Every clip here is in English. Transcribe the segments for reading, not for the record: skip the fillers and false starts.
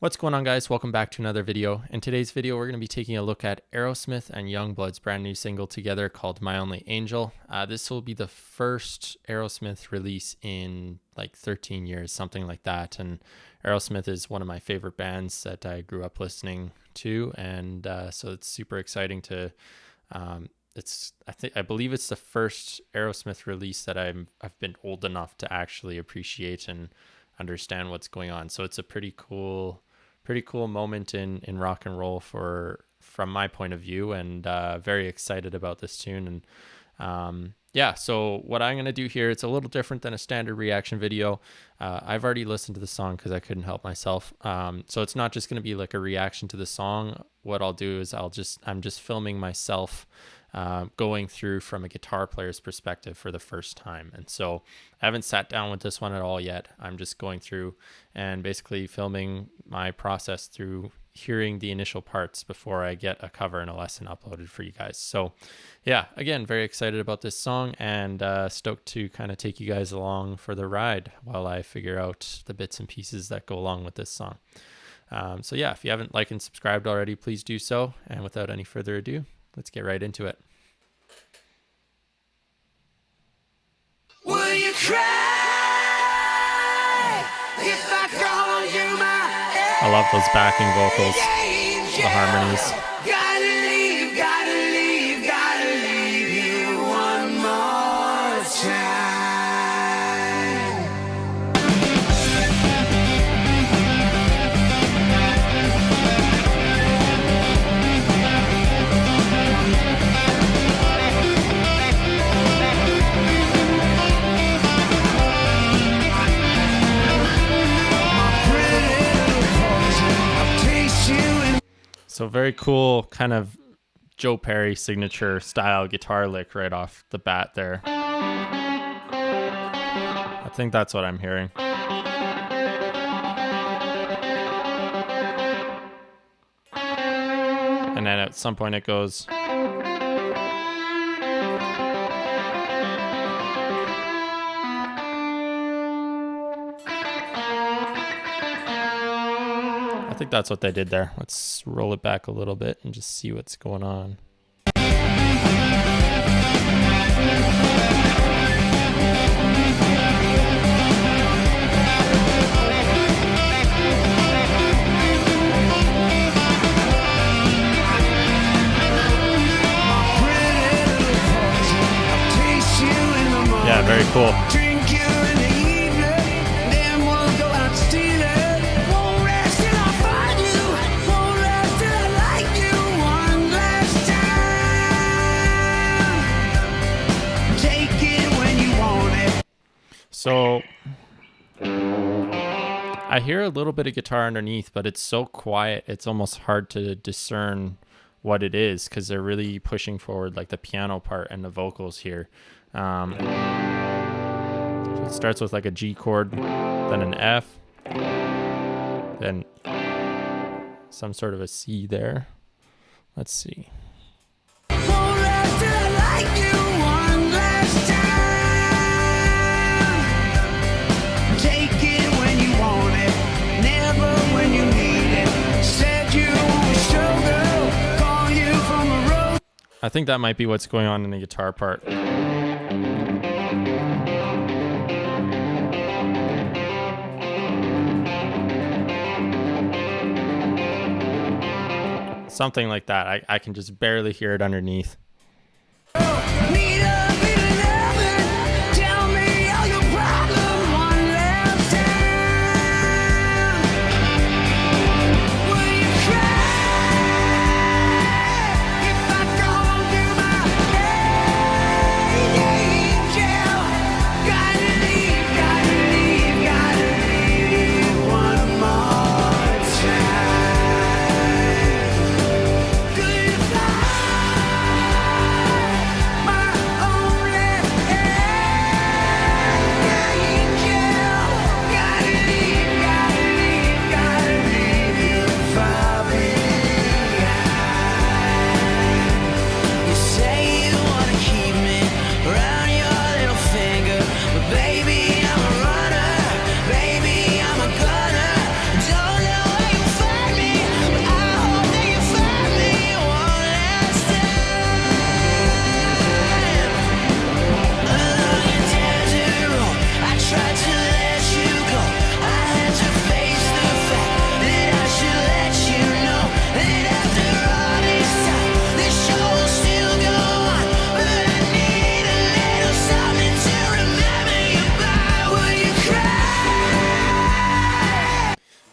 What's going on, guys? Welcome back to another video. In today's video, we're going to be taking a look at Aerosmith and Yungblud's brand new single together called My Only Angel. This will be the first Aerosmith release in like 13 years, something like that. And Aerosmith is one of my favorite bands that I grew up listening to. And so it's super exciting to, I believe it's the first Aerosmith release that I've been old enough to actually appreciate and understand what's going on. So it's a pretty cool moment in rock and roll from my point of view, and very excited about this tune. And so what I'm going to do here, it's a little different than a standard reaction video. I've already listened to the song because I couldn't help myself. So it's not just going to be like a reaction to the song. What I'll do is I'm just filming myself going through from a guitar player's perspective for the first time. And so I haven't sat down with this one at all yet. I'm just going through and basically filming my process through hearing the initial parts before I get a cover and a lesson uploaded for you guys. So yeah, again, very excited about this song, and stoked to kind of take you guys along for the ride while I figure out the bits and pieces that go along with this song. So yeah, if you haven't liked and subscribed already, please do so. And without any further ado, let's get right into it. Will you cry if I call you my I love those backing vocals, angel? the harmonies. Gotta leave you one more time. So very cool, kind of Joe Perry signature style guitar lick right off the bat there. I think that's what I'm hearing. And then at some point it goes. I think that's what they did there. Let's roll it back a little bit and just see what's going on. Yeah, very cool. So I hear a little bit of guitar underneath, but it's so quiet, it's almost hard to discern what it is because they're really pushing forward like the piano part and the vocals here. So it starts with like a G chord, then an F, then some sort of a C there. Let's see. I think that might be what's going on in the guitar part. Something like that. I can just barely hear it underneath.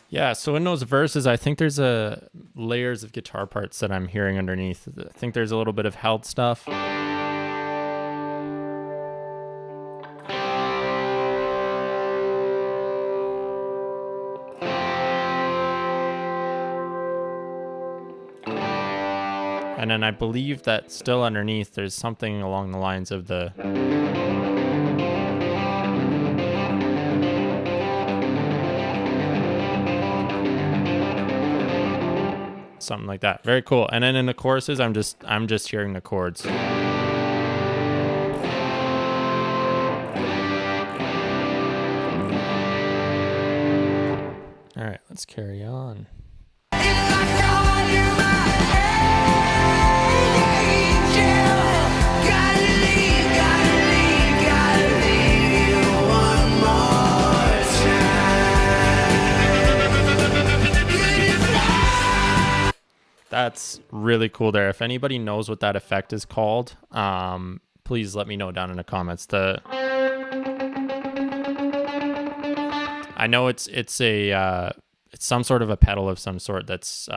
Yeah, so in those verses, I think there's a layers of guitar parts that I'm hearing underneath. I think there's a little bit of held stuff. And then I believe that still underneath, there's something along the lines of the... something like that. Very cool. And then in the choruses, I'm just hearing the chords. All right, let's carry on. That's really cool there. If anybody knows what that effect is called, please let me know down in the comments. I know it's some sort of a pedal of some sort that's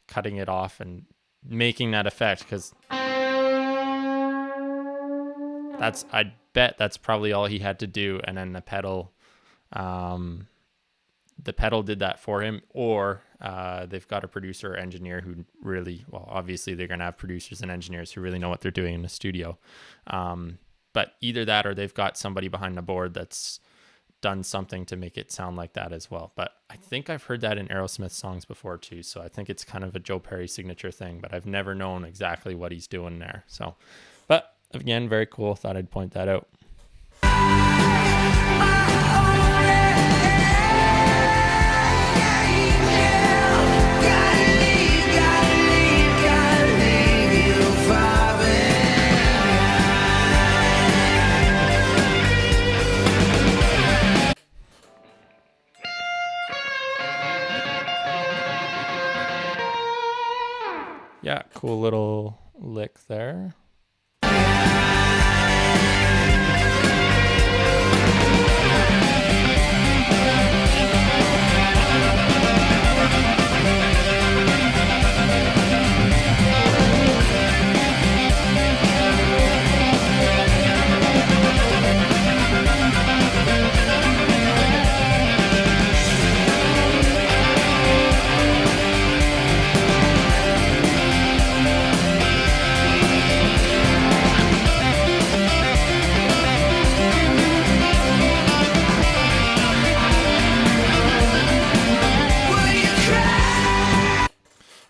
cutting it off and making that effect, because I bet that's probably all he had to do, and then the pedal did that for him, or they've got a producer or engineer who really, well, obviously they're going to have producers and engineers who really know what they're doing in the studio. But either that, or they've got somebody behind the board that's done something to make it sound like that as well. But I think I've heard that in Aerosmith songs before too. So I think it's kind of a Joe Perry signature thing, but I've never known exactly what he's doing there. So, but again, very cool. Thought I'd point that out. Yeah, cool little lick there.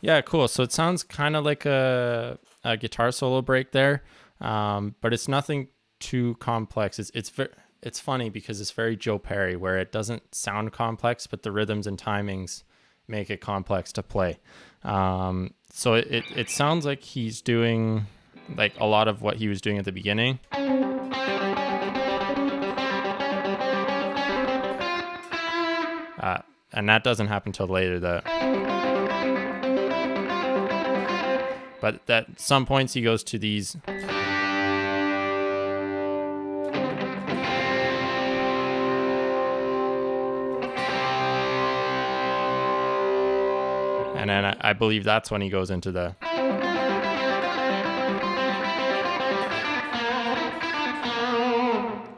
Yeah, cool. So it sounds kind of like a guitar solo break there, but it's nothing too complex. It's funny because it's very Joe Perry, where it doesn't sound complex, but the rhythms and timings make it complex to play. So it sounds like he's doing like a lot of what he was doing at the beginning. And that doesn't happen till later. But at some points he goes to these. And then I believe that's when he goes into the.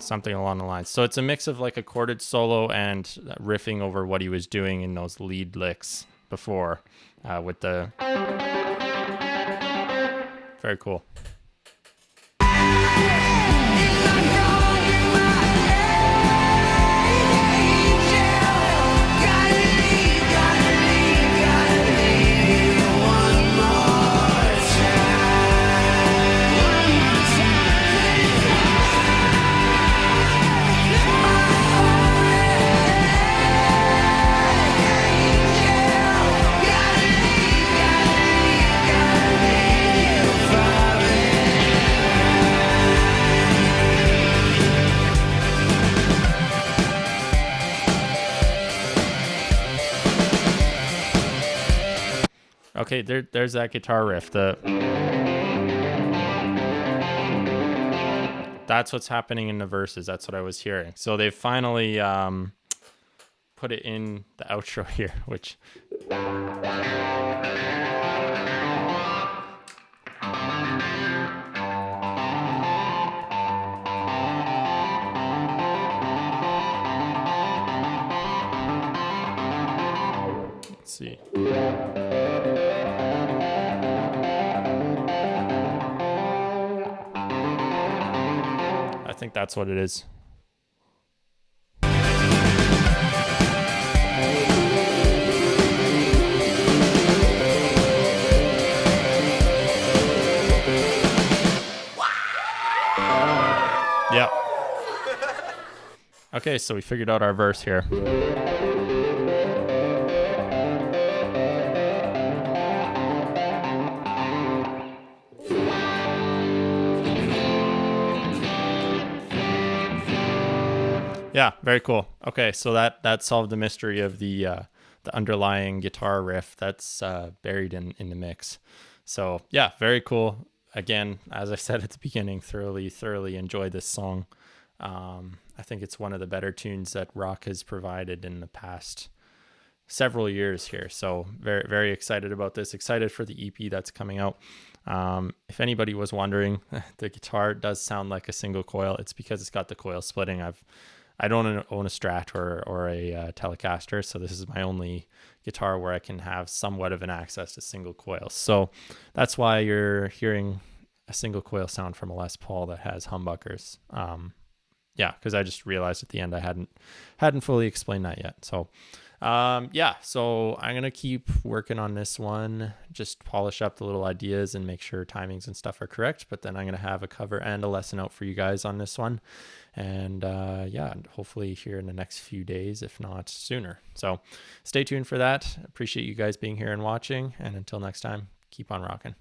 Something along the lines. So it's a mix of like a chorded solo and riffing over what he was doing in those lead licks before with the. Very cool. Okay, there's that guitar riff. That's what's happening in the verses. That's what I was hearing. So they finally put it in the outro here, which let's see. I think that's what it is. Yeah. Okay, so we figured out our verse here. Yeah, very cool. Okay, so that solved the mystery of the underlying guitar riff that's buried in the mix. So yeah, very cool. Again, as I said at the beginning, thoroughly enjoyed this song. I think it's one of the better tunes that rock has provided in the past several years here. So very excited about this. Excited for the EP that's coming out. If anybody was wondering, the guitar does sound like a single coil. It's because it's got the coil splitting. I don't own a Strat or a Telecaster, so this is my only guitar where I can have somewhat of an access to single coils. So that's why you're hearing a single coil sound from a Les Paul that has humbuckers. Yeah, because I just realized at the end I hadn't fully explained that yet. So yeah, so I'm gonna keep working on this one, just polish up the little ideas and make sure timings and stuff are correct. But then I'm gonna have a cover and a lesson out for you guys on this one, and yeah, hopefully here in the next few days, if not sooner. So stay tuned for that. Appreciate you guys being here and watching, and until next time, keep on rocking.